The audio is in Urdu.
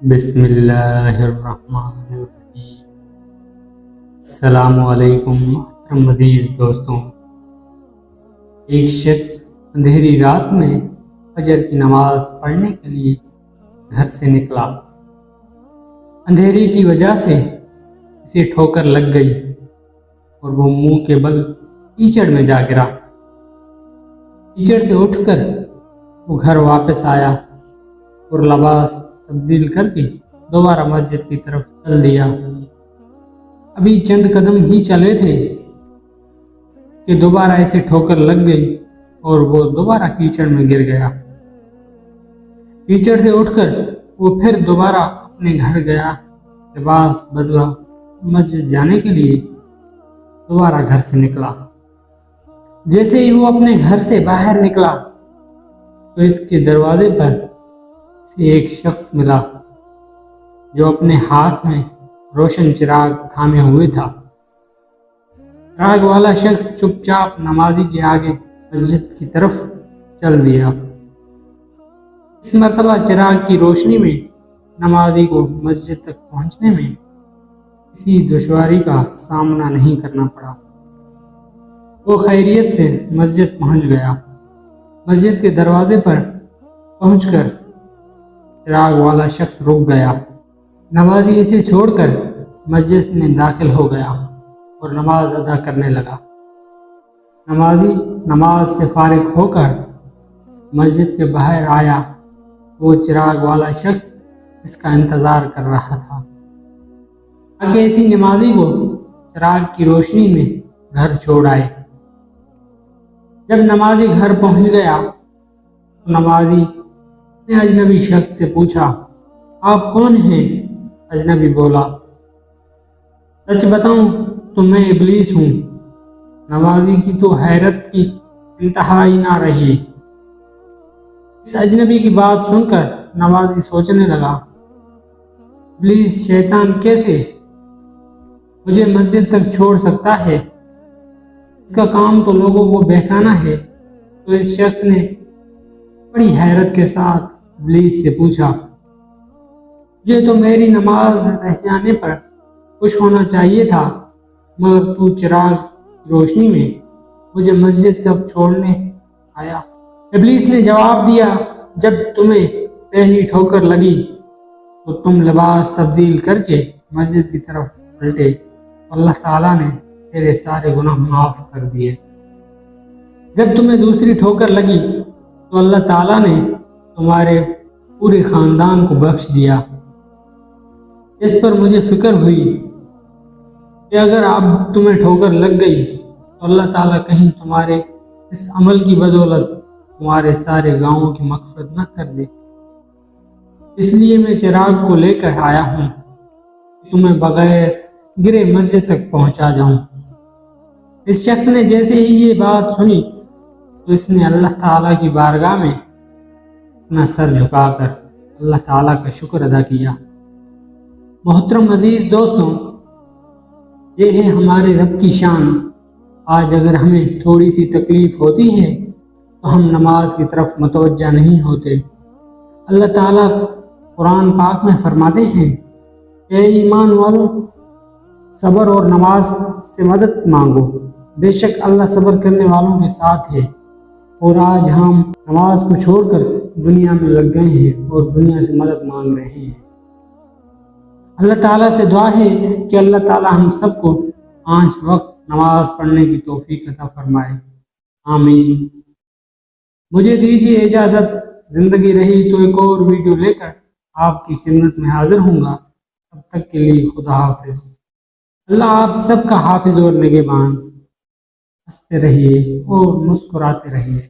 بسم اللہ الرحمن الرحیم۔ السلام علیکم محترم عزیز دوستوں۔ ایک شخص اندھیری رات میں فجر کی نماز پڑھنے کے لیے گھر سے نکلا۔ اندھیرے کی وجہ سے اسے ٹھوکر لگ گئی اور وہ منہ کے بل کیچڑ میں جا گرا۔ کیچڑ سے اٹھ کر وہ گھر واپس آیا اور لباس تبدیل کر کے دوبارہ مسجد کی طرف چل دیا۔ ابھی چند قدم ہی چلے تھے کہ دوبارہ ایسے ٹھوکر لگ گئی اور وہ دوبارہ کیچڑ میں گر گیا۔ کیچڑ سے اٹھ کر وہ پھر دوبارہ اپنے گھر گیا، لباس بدلا، مسجد جانے کے لیے دوبارہ گھر سے نکلا۔ جیسے ہی وہ اپنے گھر سے باہر نکلا تو اس کے دروازے پر سے ایک شخص ملا جو اپنے ہاتھ میں روشن چراغ تھامے ہوئے تھا۔ چراغ والا شخص چپ چاپ نمازی کے آگے مسجد کی طرف چل دیا۔ اس مرتبہ چراغ کی روشنی میں نمازی کو مسجد تک پہنچنے میں کسی دشواری کا سامنا نہیں کرنا پڑا۔ وہ خیریت سے مسجد پہنچ گیا۔ مسجد کے دروازے پر پہنچ کر چراغ والا شخص رک گیا۔ نمازی اسے چھوڑ کر مسجد میں داخل ہو گیا اور نماز ادا کرنے لگا۔ نمازی نماز سے فارغ ہو کر مسجد کے باہر آیا۔ وہ چراغ والا شخص اس کا انتظار کر رہا تھا تاکہ اسی نمازی کو چراغ کی روشنی میں گھر چھوڑ آئے۔ جب نمازی گھر پہنچ گیا تو نمازی نے اجنبی شخص سے پوچھا، آپ کون ہیں؟ اجنبی بولا، سچ بتاؤں تو میں ابلیس ہوں۔ نمازی کی تو حیرت کی انتہا ہی نہ رہی۔ اس اجنبی کی بات سن کر نمازی سوچنے لگا، ابلیس شیطان کیسے مجھے مسجد تک چھوڑ سکتا ہے؟ اس کا کام تو لوگوں کو بہکانا ہے۔ تو اس شخص نے بڑی حیرت کے ساتھ ابلیس سے پوچھا، مجھے تو میری نماز رہ جانے پر خوش ہونا چاہیے تھا، مگر تو چراغ کی روشنی میں مجھے مسجد تک چھوڑنے آیا۔ ابلیس نے جواب دیا، جب تمہیں پہلی ٹھوکر لگی تو تم لباس تبدیل کر کے مسجد کی طرف پلٹے، اللہ تعالیٰ نے تیرے سارے گناہ معاف کر دیے۔ جب تمہیں دوسری ٹھوکر لگی تو اللہ تعالیٰ نے تمہارے پورے خاندان کو بخش دیا۔ اس پر مجھے فکر ہوئی کہ اگر اب تمہیں ٹھوکر لگ گئی تو اللہ تعالیٰ کہیں تمہارے اس عمل کی بدولت تمہارے سارے گاؤں کی مغفرت نہ کر دے۔ اس لیے میں چراغ کو لے کر آیا ہوں کہ تمہیں بغیر گرے مسجد تک پہنچا جاؤں۔ اس شخص نے جیسے ہی یہ بات سنی تو اس نے اللہ تعالیٰ کی بارگاہ میں اپنا سر جھکا کر اللہ تعالیٰ کا شکر ادا کیا۔ محترم عزیز دوستوں، یہ ہے ہمارے رب کی شان۔ آج اگر ہمیں تھوڑی سی تکلیف ہوتی ہے تو ہم نماز کی طرف متوجہ نہیں ہوتے۔ اللہ تعالیٰ قرآن پاک میں فرماتے ہیں، اے ایمان والوں، صبر اور نماز سے مدد مانگو، بے شک اللہ صبر کرنے والوں کے ساتھ ہے۔ اور آج ہم نماز کو چھوڑ کر دنیا میں لگ گئے ہیں اور دنیا سے مدد مانگ رہے ہیں۔ اللہ تعالیٰ سے دعا ہے کہ اللہ تعالیٰ ہم سب کو 5 وقت نماز پڑھنے کی توفیق عطا فرمائے، آمین۔ مجھے دیجیے اجازت، زندگی رہی تو ایک اور ویڈیو لے کر آپ کی خدمت میں حاضر ہوں گا۔ تب تک کے لیے خدا حافظ۔ اللہ آپ سب کا حافظ اور نگہبان۔ ہنستے رہیے اور مسکراتے رہیے۔